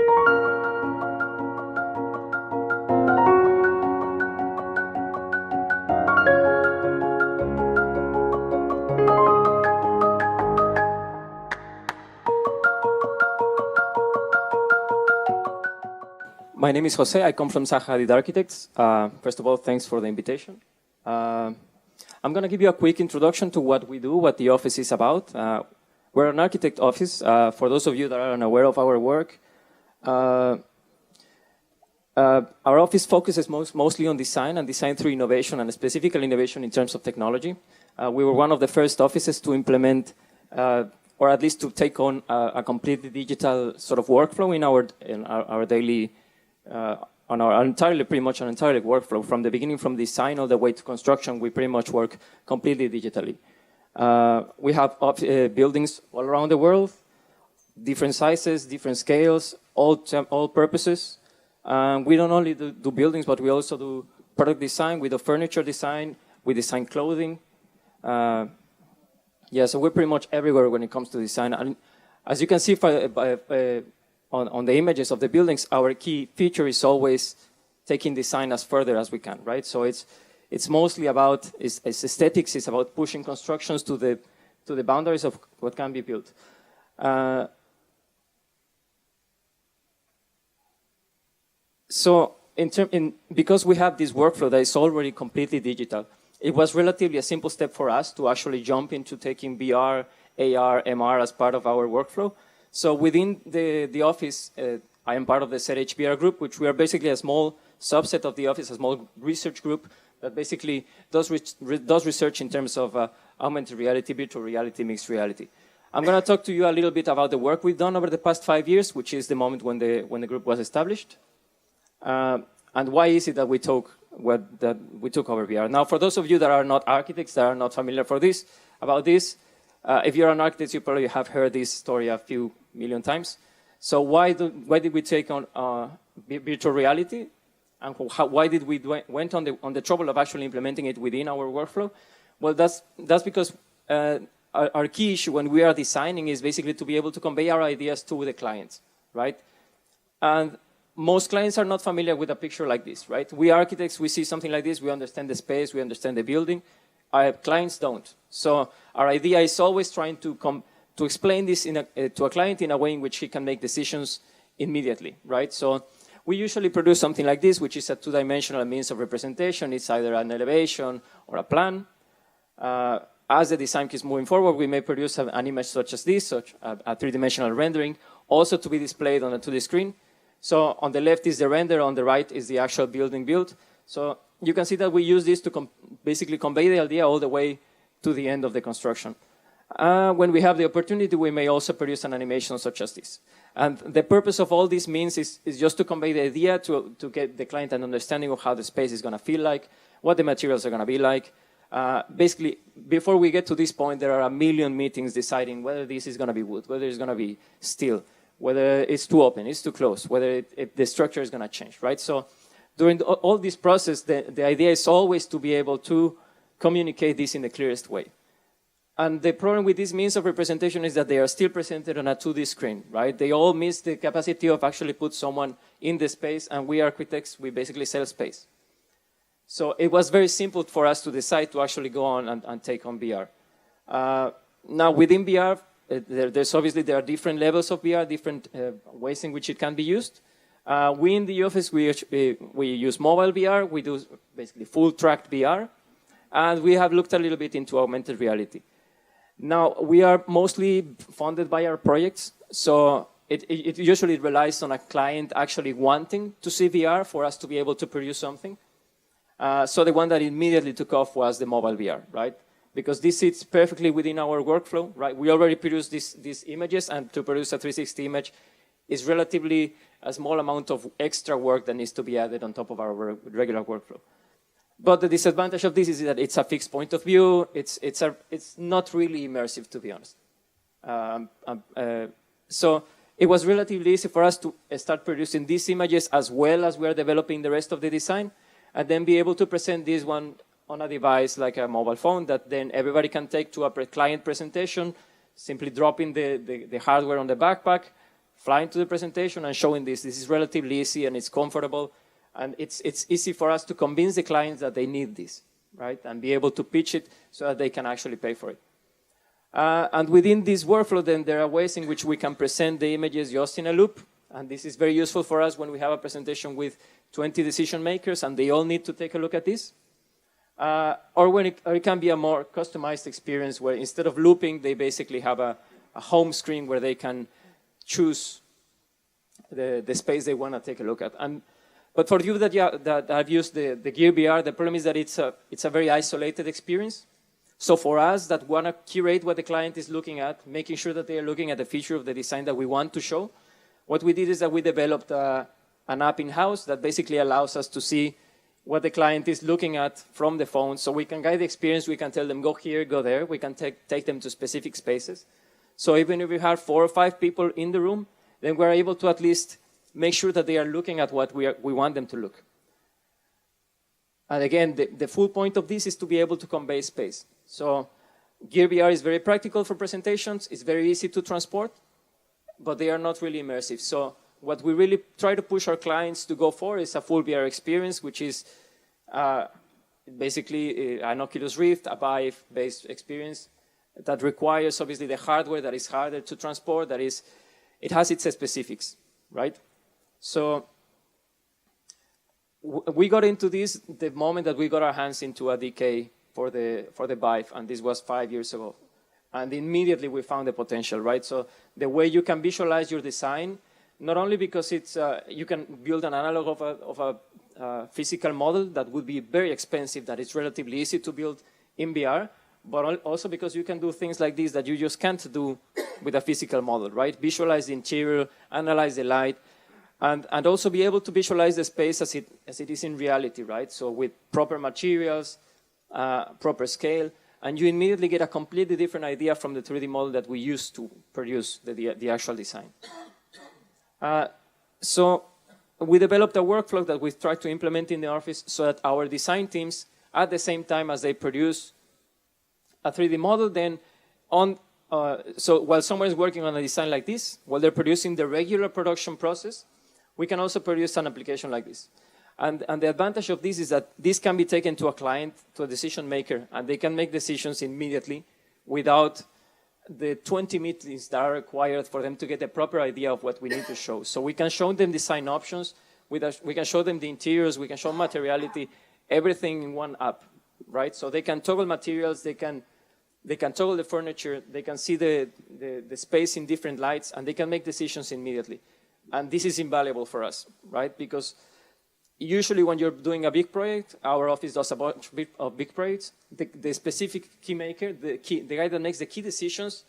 My name is Jose. I come from Zaha Hadid Architects. First of all, thanks for the invitation. I'm going to give you a quick introduction to what we do, what the office is about. We're an architect office. For those of you that are unaware of our work, our office focuses mostly on design and design through innovation, and specifically innovation in terms of technology. We were one of the first offices to implement, or at least to take on a completely digital sort of workflow in our daily pretty much an entirely workflow. From the beginning, from design all the way to construction, we pretty much work completely digitally. We have buildings all around the world, different sizes, different scales, all purposes. We don't only do buildings, but we also do product design, we do furniture design, we design clothing. Yeah, so we're pretty much everywhere when it comes to design. And as you can see on the images of the buildings, our key feature is always taking design as further as we can, right? So it's mostly about it's aesthetics. It's about pushing constructions to the boundaries of what can be built. So because we have this workflow that is already completely digital, it was relatively a simple step for us to actually jump into taking VR, AR, MR as part of our workflow. So within the office, I am part of the ZHBR group, which we are basically a small subset of the office, a small research group that basically does research in terms of augmented reality, virtual reality, mixed reality. I'm going to talk to you a little bit about the work we've done over the past 5 years, which is the moment when the group was established, and why is it that we took over VR. Now, for those of you that are not architects, that are not familiar about this, if you're an architect, you probably have heard this story a few million times. So why did we take on virtual reality, and why did we went on the trouble of actually implementing it within our workflow? Well, that's because our key issue when we are designing is basically to be able to convey our ideas to the clients, right? And most clients are not familiar with a picture like this, right? We architects, we see something like this, we understand the space, we understand the building. Our clients don't. So our idea is always trying to explain this to a client in a way in which he can make decisions immediately, right? So we usually produce something like this, which is a two-dimensional means of representation. It's either an elevation or a plan. As the design keeps moving forward, we may produce an image such as this, such a three-dimensional rendering, also to be displayed on a 2D screen. So on the left is the render, on the right is the actual building built. So you can see that we use this to basically convey the idea all the way to the end of the construction. When we have the opportunity, we may also produce an animation such as this. And the purpose of all these means is just to convey the idea, to get the client an understanding of how the space is going to feel like, what the materials are going to be like. Basically, before we get to this point, there are a million meetings deciding whether this is going to be wood, whether it's going to be steel, whether it's too open, it's too close, whether the structure is going to change, right? So during all this process, the idea is always to be able to communicate this in the clearest way. And the problem with these means of representation is that they are still presented on a 2D screen, right? They all miss the capacity of actually put someone in the space, and we architects, we basically sell space. So it was very simple for us to decide to actually go on and take on VR. Now within VR, there are different levels of VR, different ways in which it can be used. We in the office, we use mobile VR, we do basically full tracked VR, and we have looked a little bit into augmented reality. Now, we are mostly funded by our projects, so it usually relies on a client actually wanting to see VR for us to be able to produce something. So the one that immediately took off was the mobile VR, right? Because this sits perfectly within our workflow, right? We already produce these images, and to produce a 360 image is relatively a small amount of extra work that needs to be added on top of our regular workflow. But the disadvantage of this is that it's a fixed point of view. It's not really immersive, to be honest. So it was relatively easy for us to start producing these images as well as we are developing the rest of the design, and then be able to present this one on a device like a mobile phone that then everybody can take to a client presentation, simply dropping the hardware on the backpack, flying to the presentation and showing this. This is relatively easy and it's comfortable. And it's easy for us to convince the clients that they need this, right? And be able to pitch it so that they can actually pay for it. And within this workflow, then there are ways in which we can present the images just in a loop. And this is very useful for us when we have a presentation with 20 decision makers and they all need to take a look at this. Or it can be a more customized experience where instead of looping, they basically have a home screen where they can choose the space they want to take a look at. But for you that have used the Gear VR, the problem is that it's a very isolated experience. So for us that want to curate what the client is looking at, making sure that they are looking at the feature of the design that we want to show, what we did is that we developed an app in-house that basically allows us to see what the client is looking at from the phone. So we can guide the experience, we can tell them, go here, go there. We can take them to specific spaces. So even if we have 4 or 5 people in the room, then we're able to at least make sure that they are looking at what we want them to look. And again, the full point of this is to be able to convey space. So Gear VR is very practical for presentations. It's very easy to transport, but they are not really immersive. So what we really try to push our clients to go for is a full VR experience, which is basically an Oculus Rift, a Vive-based experience that requires obviously the hardware that is harder to transport, it has its specifics, right? So we got into this the moment that we got our hands into a DK for the Vive, and this was 5 years ago. And immediately we found the potential, right? So the way you can visualize your design, not only because it's you can build an analog of a physical model that would be very expensive, that it's relatively easy to build in VR, but also because you can do things like this that you just can't do with a physical model, right? Visualize the interior, analyze the light, and also be able to visualize the space as it is in reality, right? So with proper materials, proper scale, and you immediately get a completely different idea from the 3D model that we use to produce the actual design. So we developed a workflow that we tried to implement in the office so that our design teams, at the same time as they produce a 3D model, then so while someone is working on a design like this, while they're producing the regular production process, we can also produce an application like this. And the advantage of this is that this can be taken to a client, to a decision maker, and they can make decisions immediately without the 20 meetings that are required for them to get a proper idea of what we need to show. So we can show them design options, we can show them the interiors, we can show materiality, everything in one app, right? So they can toggle materials, they can toggle the furniture, they can see the space in different lights, and they can make decisions immediately. And this is invaluable for us, right? Because usually when you're doing a big project, our office does a bunch of big projects. The specific key maker, the guy that makes the key decisions,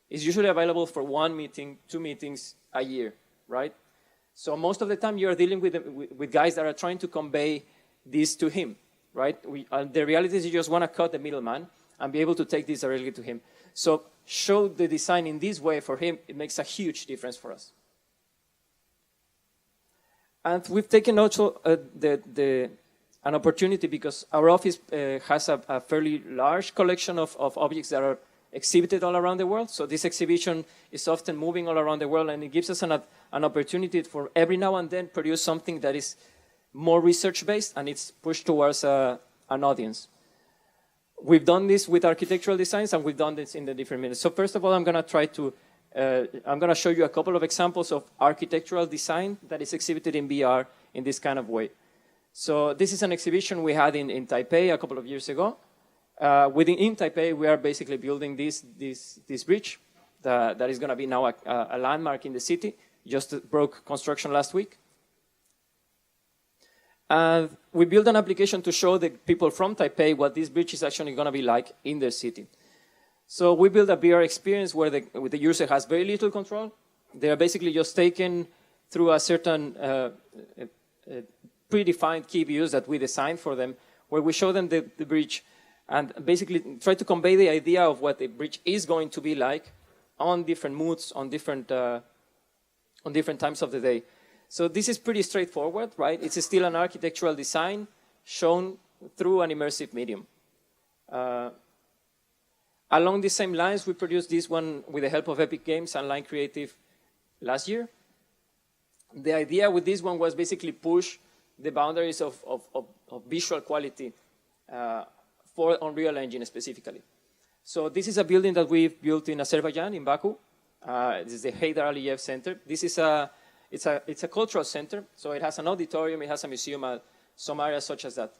is usually available for 1 meeting, 2 meetings a year, right? So most of the time you're dealing with guys that are trying to convey this to him, right? The reality is you just want to cut the middleman and be able to take this directly to him. So show the design in this way for him, it makes a huge difference for us. And we've taken also an opportunity because our office has a fairly large collection of objects that are exhibited all around the world. So this exhibition is often moving all around the world, and it gives us an opportunity for every now and then produce something that is more research-based and it's pushed towards an audience. We've done this with architectural designs, and we've done this in the different minutes. So first of all, I'm going to show you a couple of examples of architectural design that is exhibited in VR in this kind of way. So this is an exhibition we had in Taipei a couple of years ago. In Taipei, we are basically building this bridge that is going to be now a landmark in the city. Just broke construction last week. And we built an application to show the people from Taipei what this bridge is actually going to be like in their city. So we built a VR experience where the user has very little control. They are basically just taken through a certain predefined key views that we designed for them, where we show them the bridge and basically try to convey the idea of what the bridge is going to be like on different moods, on different times of the day. So this is pretty straightforward, right? It's still an architectural design shown through an immersive medium. Along the same lines, we produced this one with the help of Epic Games and Line Creative last year. The idea with this one was basically push the boundaries of visual quality for Unreal Engine specifically. So this is a building that we've built in Azerbaijan, in Baku. This is the Heydar Aliyev Center. This is it's a cultural center, so it has an auditorium, it has a museum, some areas such as that.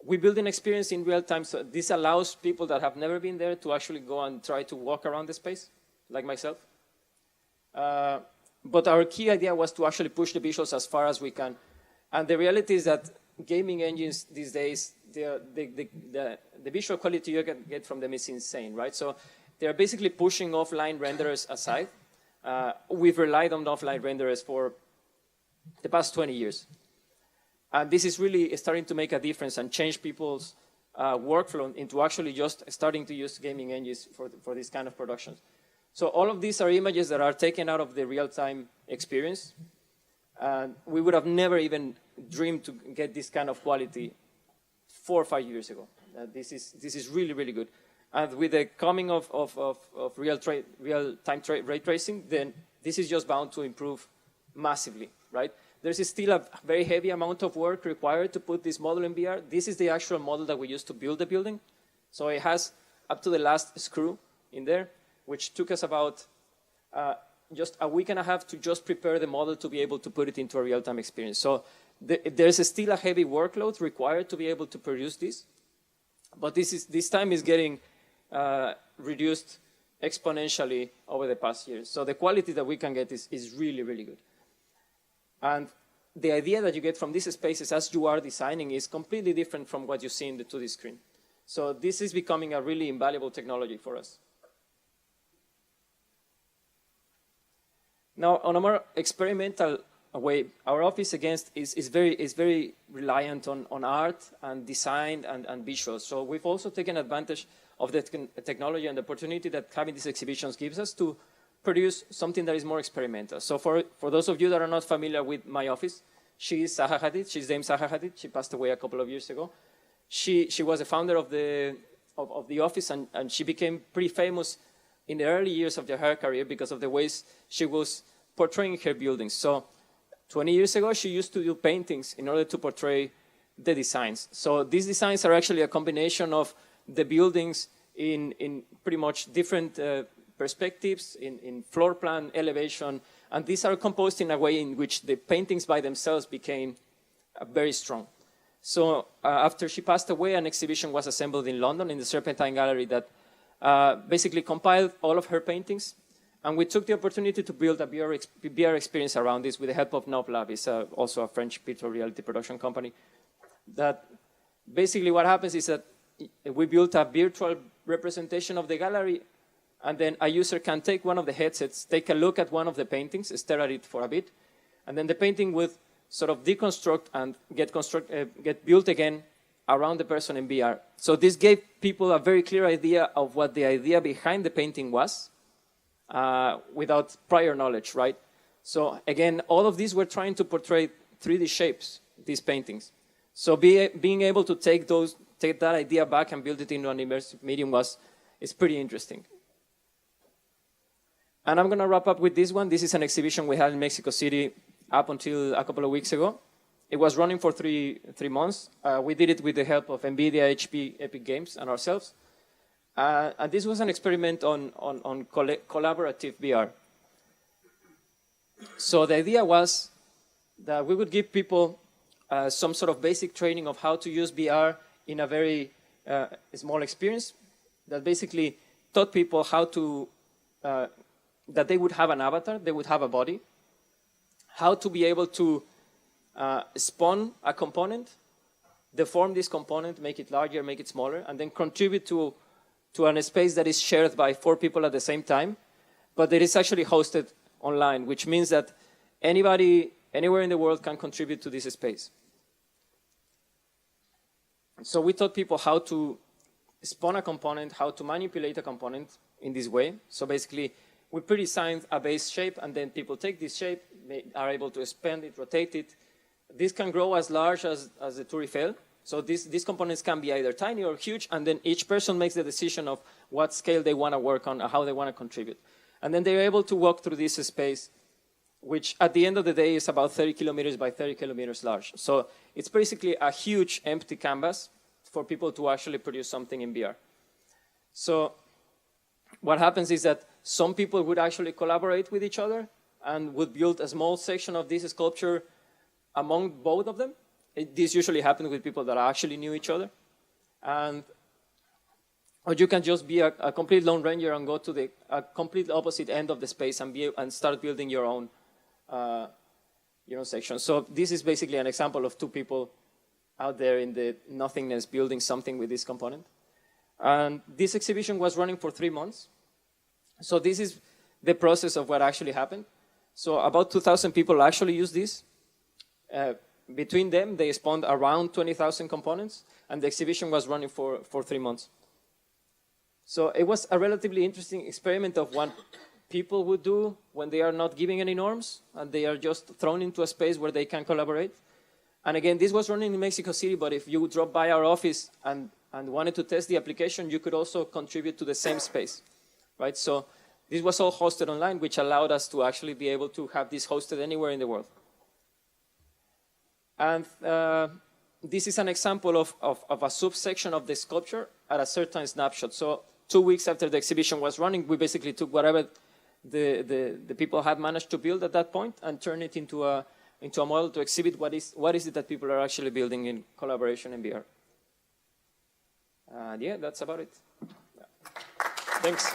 We build an experience in real time, so this allows people that have never been there to actually go and try to walk around the space, like myself. But our key idea was to actually push the visuals as far as we can. And the reality is that gaming engines these days, the visual quality you can get from them is insane, right? So they're basically pushing offline renderers aside. We've relied on offline renderers for the past 20 years. And this is really starting to make a difference and change people's workflow into actually just starting to use gaming engines for this kind of productions. So all of these are images that are taken out of the real-time experience. And we would have never even dreamed to get this kind of quality 4 or 5 years ago. This is really, really good. And with the coming of real-time ray tracing, then this is just bound to improve massively, right? There's still a very heavy amount of work required to put this model in VR. This is the actual model that we used to build the building. So it has up to the last screw in there, which took us about just a week and a half to just prepare the model to be able to put it into a real-time experience. So there's still a heavy workload required to be able to produce this. But this time is getting reduced exponentially over the past years. So the quality that we can get is really, really good. And the idea that you get from these spaces as you are designing is completely different from what you see in the 2D screen. So this is becoming a really invaluable technology for us. Now, on a more experimental way, our office is very reliant on art and design and visuals. So we've also taken advantage of the technology and the opportunity that having these exhibitions gives us to produce something that is more experimental. So for those of you that are not familiar with my office, she is Zaha Hadid. She's named Zaha Hadid. She passed away a couple of years ago. She was a founder of the office, and she became pretty famous in the early years of her career because of the ways she was portraying her buildings. So 20 years ago, she used to do paintings in order to portray the designs. So these designs are actually a combination of the buildings in pretty much different perspectives, in floor plan, elevation, and these are composed in a way in which the paintings by themselves became very strong. So after she passed away, an exhibition was assembled in London in the Serpentine Gallery that basically compiled all of her paintings, and we took the opportunity to build a VR experience around this with the help of Noblab. It's also a French virtual reality production company. That basically what happens is that we built a virtual representation of the gallery, and then a user can take one of the headsets, take a look at one of the paintings, stare at it for a bit, and then the painting would sort of deconstruct and get built again around the person in VR. So this gave people a very clear idea of what the idea behind the painting was without prior knowledge, right? So again, all of these were trying to portray 3D shapes, these paintings. So being able to take that idea back and build it into an immersive medium is pretty interesting. And I'm going to wrap up with this one. This is an exhibition we had in Mexico City up until a couple of weeks ago. It was running for three months. We did it with the help of NVIDIA, HP, Epic Games, and ourselves. And this was an experiment on collaborative VR. So the idea was that we would give people some sort of basic training of how to use VR in a very small experience that basically taught people how to, that they would have an avatar, they would have a body, how to be able to spawn a component, deform this component, make it larger, make it smaller, and then contribute to a space that is shared by 4 people at the same time, but that is actually hosted online, which means that anybody, anywhere in the world can contribute to this space. So we taught people how to spawn a component, how to manipulate a component in this way. So basically, we pre-designed a base shape, and then people take this shape, they are able to expand it, rotate it. This can grow as large as the Tour Eiffel. So these components can be either tiny or huge, and then each person makes the decision of what scale they want to work on, or how they want to contribute. And then they're able to walk through this space which at the end of the day is about 30 kilometers by 30 kilometers large. So it's basically a huge empty canvas for people to actually produce something in VR. So what happens is that some people would actually collaborate with each other and would build a small section of this sculpture among both of them. This usually happens with people that actually knew each other. Or you can just be a complete lone ranger and go to the complete opposite end of the space and start building your own section. So this is basically an example of two people out there in the nothingness building something with this component. And this exhibition was running for 3 months. So this is the process of what actually happened. So about 2,000 people actually used this. Between them, they spawned around 20,000 components, and the exhibition was running for 3 months. So it was a relatively interesting experiment of what people would do when they are not giving any norms, and they are just thrown into a space where they can collaborate. And again, this was running in Mexico City, but if you drop by our office and wanted to test the application, you could also contribute to the same space, right? So this was all hosted online, which allowed us to actually be able to have this hosted anywhere in the world. And this is an example of a subsection of the sculpture at a certain snapshot. So 2 weeks after the exhibition was running, we basically took whatever the people had managed to build at that point and turned it into a model to exhibit what is it that people are actually building in collaboration in VR. Yeah, that's about it. Yeah. Thanks.